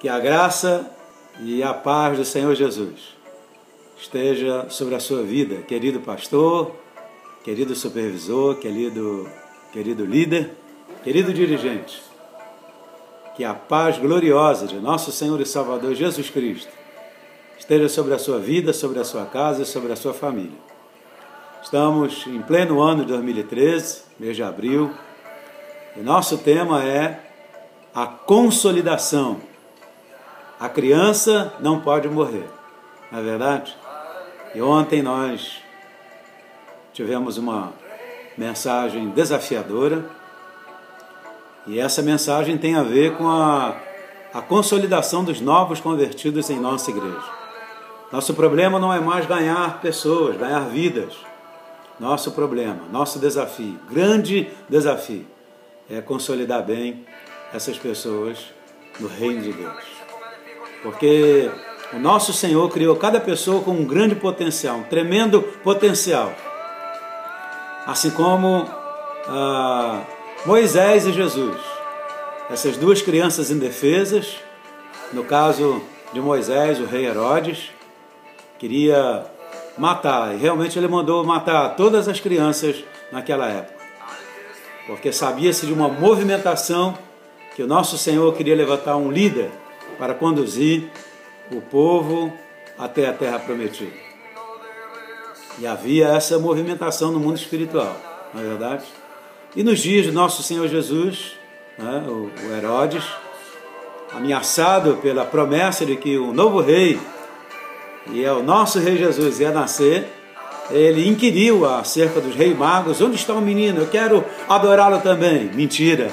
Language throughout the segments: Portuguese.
Que a graça e a paz do Senhor Jesus esteja sobre a sua vida, querido pastor, querido supervisor, querido líder, querido dirigente. Que a paz gloriosa de nosso Senhor e Salvador Jesus Cristo esteja sobre a sua vida, sobre a sua casa e sobre a sua família. Estamos em pleno ano de 2013, mês de abril, e nosso tema é a consolidação. A criança não pode morrer, não é verdade? E ontem nós tivemos uma mensagem desafiadora, e essa mensagem tem a ver com a consolidação dos novos convertidos em nossa igreja. Nosso problema não é mais ganhar pessoas, ganhar vidas. Nosso problema, nosso desafio, grande desafio, é consolidar bem essas pessoas no reino de Deus. Porque o nosso Senhor criou cada pessoa com um grande potencial, um tremendo potencial. Assim como Moisés e Jesus, essas duas crianças indefesas. No caso de Moisés, o rei Herodes queria matar, e realmente ele mandou matar todas as crianças naquela época, porque sabia-se de uma movimentação que o nosso Senhor queria levantar um líder para conduzir o povo até a terra prometida. E havia essa movimentação no mundo espiritual, não é verdade? E nos dias do nosso Senhor Jesus, né, o Herodes, ameaçado pela promessa de que o novo rei, e é o nosso rei Jesus, ia nascer, ele inquiriu acerca dos reis magos: onde está o menino? Eu quero adorá-lo também. Mentira!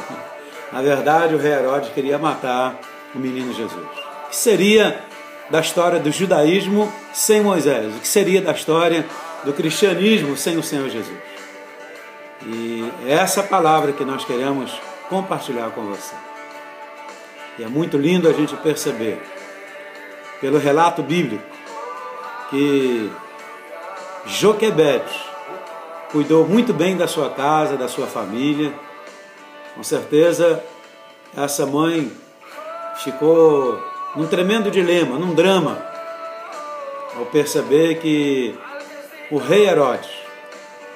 Na verdade, o rei Herodes queria matar o menino Jesus. O que seria da história do judaísmo sem Moisés? O que seria da história do cristianismo sem o Senhor Jesus? E é essa palavra que nós queremos compartilhar com você. E é muito lindo a gente perceber, pelo relato bíblico, que Joquebede cuidou muito bem da sua casa, da sua família. Com certeza, essa mãe ficou num tremendo dilema, num drama, ao perceber que o rei Herodes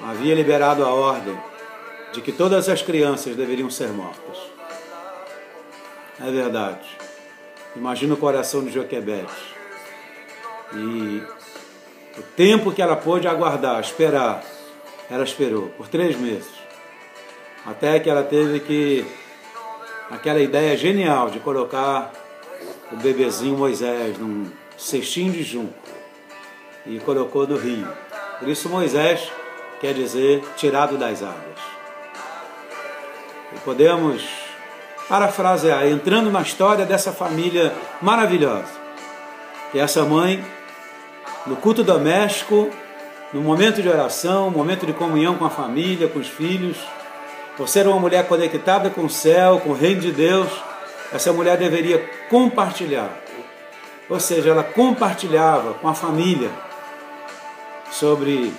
havia liberado a ordem de que todas as crianças deveriam ser mortas. É verdade. Imagina o coração de Joquebede. E o tempo que ela pôde aguardar, esperar, ela esperou por 3 meses. Até que ela teve que, aquela ideia genial de colocar o bebezinho Moisés num cestinho de junco e colocou no rio. Por isso Moisés quer dizer tirado das águas. E podemos parafrasear, entrando na história dessa família maravilhosa, que essa mãe, no culto doméstico, no momento de oração, momento de comunhão com a família, com os filhos, por ser uma mulher conectada com o céu, com o reino de Deus, essa mulher deveria compartilhar. Ou seja, ela compartilhava com a família sobre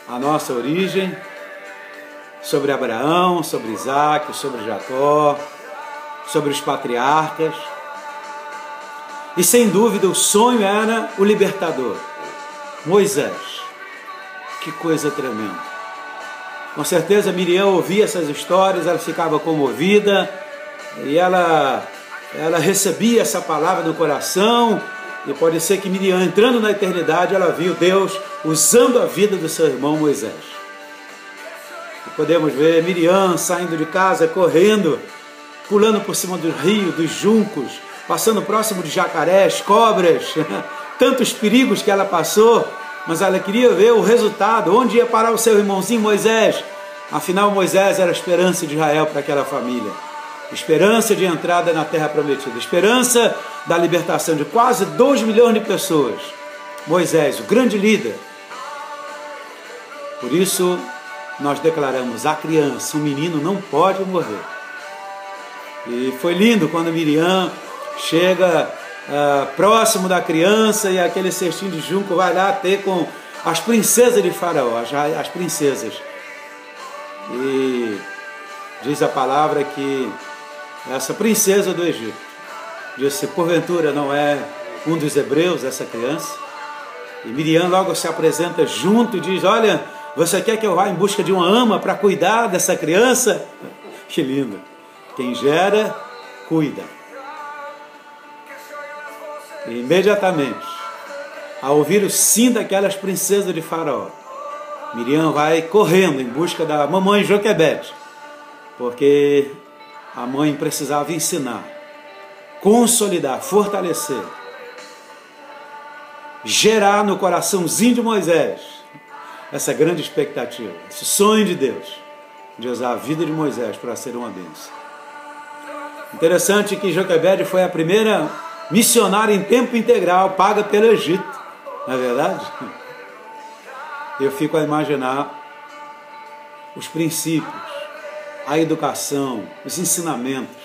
a nossa origem, sobre Abraão, sobre Isaac, sobre Jacó, sobre os patriarcas. E sem dúvida o sonho era o libertador, Moisés. Que coisa tremenda. Com certeza Miriam ouvia essas histórias, ela ficava comovida, e ela recebia essa palavra no coração, e pode ser que Miriam, entrando na eternidade, ela viu Deus usando a vida do seu irmão Moisés. E podemos ver Miriam saindo de casa, correndo, pulando por cima do rio, dos juncos, passando próximo de jacarés, cobras, tantos perigos que ela passou, mas ela queria ver o resultado, onde ia parar o seu irmãozinho Moisés. Afinal, Moisés era a esperança de Israel para aquela família, esperança de entrada na terra prometida, esperança da libertação de quase 2 milhões de pessoas. Moisés, o grande líder. Por isso, nós declaramos: a criança, o menino não pode morrer. E foi lindo quando Miriam chega próximo da criança, e aquele cestinho de junco vai lá ter com as princesas de Faraó, as princesas. E diz a palavra que essa princesa do Egito disse, porventura não é um dos hebreus essa criança? E Miriam logo se apresenta junto e diz, olha, você quer que eu vá em busca de uma ama para cuidar dessa criança? Que lindo! Quem gera, cuida. E imediatamente, ao ouvir o sim daquelas princesas de Faraó, Miriam vai correndo em busca da mamãe Joquebede, porque a mãe precisava ensinar, consolidar, fortalecer, gerar no coraçãozinho de Moisés essa grande expectativa, esse sonho de Deus, de usar a vida de Moisés para ser uma bênção. Interessante que Joquebede foi a primeira missionária em tempo integral paga pelo Egito, não é verdade? Eu fico a imaginar os princípios, a educação, os ensinamentos.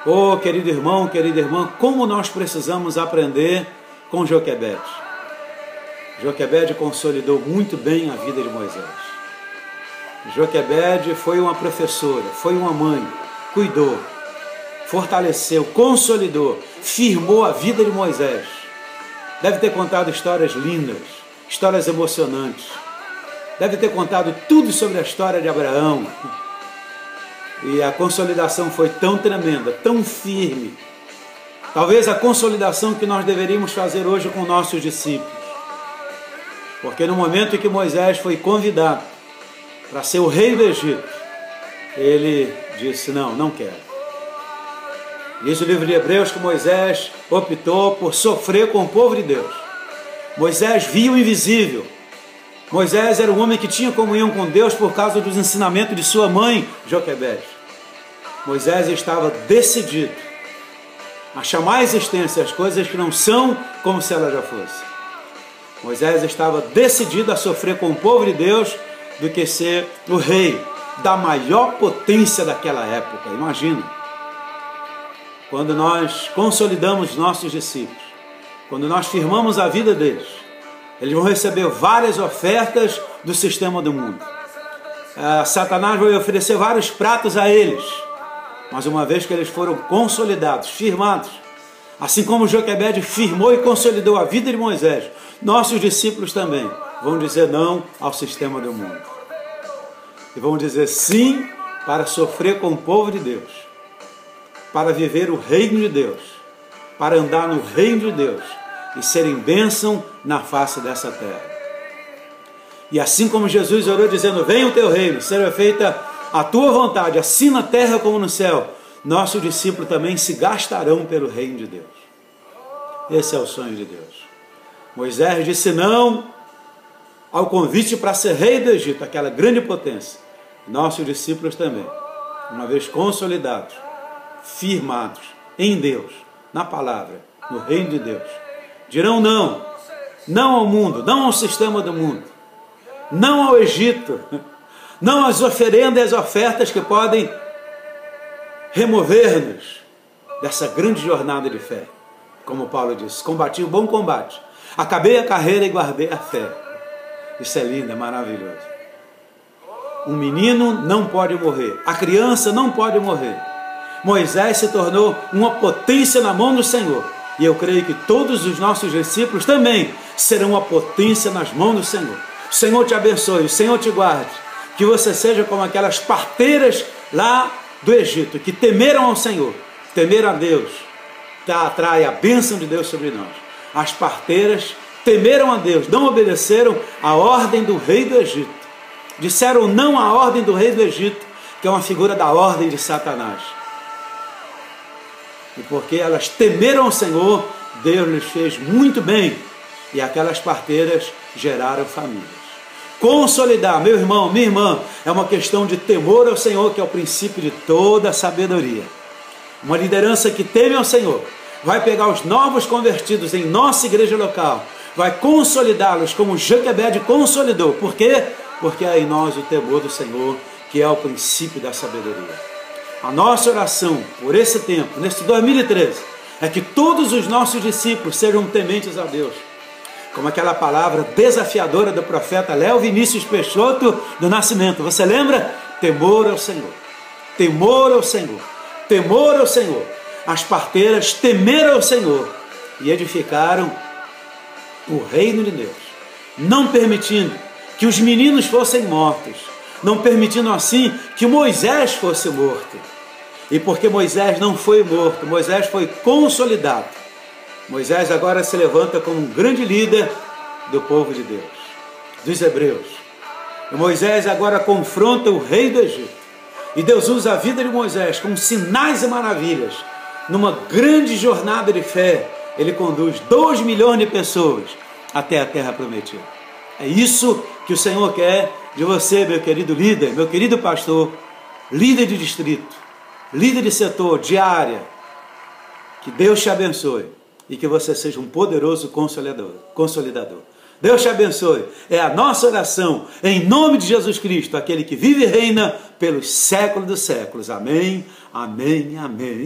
Oh, querido irmão, querida irmã, como nós precisamos aprender com Joquebede. Joquebede consolidou muito bem a vida de Moisés. Joquebede foi uma professora, foi uma mãe, cuidou, fortaleceu, consolidou, firmou a vida de Moisés. Deve ter contado histórias lindas, histórias emocionantes. Deve ter contado tudo sobre a história de Abraão. E a consolidação foi tão tremenda, tão firme. Talvez a consolidação que nós deveríamos fazer hoje com nossos discípulos. Porque no momento em que Moisés foi convidado para ser o rei do Egito, ele disse, não quero. Diz o livro de Hebreus que Moisés optou por sofrer com o povo de Deus. Moisés via o invisível. Moisés era um homem que tinha comunhão com Deus por causa dos ensinamentos de sua mãe, Joquebede. Moisés estava decidido a chamar à existência as coisas que não são como se elas já fossem. Moisés estava decidido a sofrer com o povo de Deus do que ser o rei da maior potência daquela época. Imagina, quando nós consolidamos nossos discípulos, quando nós firmamos a vida deles, eles vão receber várias ofertas do sistema do mundo. Satanás vai oferecer vários pratos a eles, mas uma vez que eles foram consolidados, firmados, assim como Joquebede firmou e consolidou a vida de Moisés, nossos discípulos também vão dizer não ao sistema do mundo. E vão dizer sim para sofrer com o povo de Deus, para viver o reino de Deus, para andar no reino de Deus e serem bênção na face dessa terra. E assim como Jesus orou dizendo, venha o teu reino, seja feita a tua vontade, assim na terra como no céu, nossos discípulos também se gastarão pelo reino de Deus. Esse é o sonho de Deus. Moisés disse não ao convite para ser rei do Egito, aquela grande potência. Nossos discípulos também, uma vez consolidados, firmados em Deus, na palavra, no reino de Deus, dirão não ao mundo, não ao sistema do mundo, não ao Egito, não às oferendas e às ofertas que podem remover-nos dessa grande jornada de fé. Como Paulo disse, combati o bom combate, acabei a carreira e guardei a fé. Isso é lindo, é maravilhoso. Um menino não pode morrer, a criança não pode morrer. Moisés se tornou uma potência na mão do Senhor. E eu creio que todos os nossos discípulos também serão uma potência nas mãos do Senhor. O Senhor te abençoe, o Senhor te guarde. Que você seja como aquelas parteiras lá do Egito, que temeram ao Senhor, temeram a Deus, atrai a bênção de Deus sobre nós. As parteiras temeram a Deus, não obedeceram à ordem do rei do Egito. Disseram não à ordem do rei do Egito, que é uma figura da ordem de Satanás. E porque elas temeram ao Senhor, Deus lhes fez muito bem. E aquelas parteiras geraram famílias. Consolidar, meu irmão, minha irmã, é uma questão de temor ao Senhor, que é o princípio de toda a sabedoria. Uma liderança que teme ao Senhor vai pegar os novos convertidos em nossa igreja local, vai consolidá-los como Joquebede consolidou. Por quê? Porque é em nós o temor do Senhor, que é o princípio da sabedoria. A nossa oração por esse tempo, nesse 2013, é que todos os nossos discípulos sejam tementes a Deus. Como aquela palavra desafiadora do profeta Léo Vinícius Peixoto do Nascimento. Você lembra? Temor ao Senhor. Temor ao Senhor. Temor ao Senhor. as parteiras temeram ao Senhor e edificaram o reino de Deus, não permitindo que os meninos fossem mortos, não permitindo assim que Moisés fosse morto. E porque Moisés não foi morto, Moisés foi consolidado. Moisés agora se levanta como um grande líder do povo de Deus, dos hebreus. E Moisés agora confronta o rei do Egito. E Deus usa a vida de Moisés com sinais e maravilhas. Numa grande jornada de fé, ele conduz 2 milhões de pessoas até a terra prometida. É isso que o Senhor quer de você, meu querido líder, meu querido pastor, líder de distrito, líder de setor, de área. Que Deus te abençoe e que você seja um poderoso consolidador. Deus te abençoe. É a nossa oração em nome de Jesus Cristo, aquele que vive e reina pelos séculos dos séculos. Amém, amém, amém.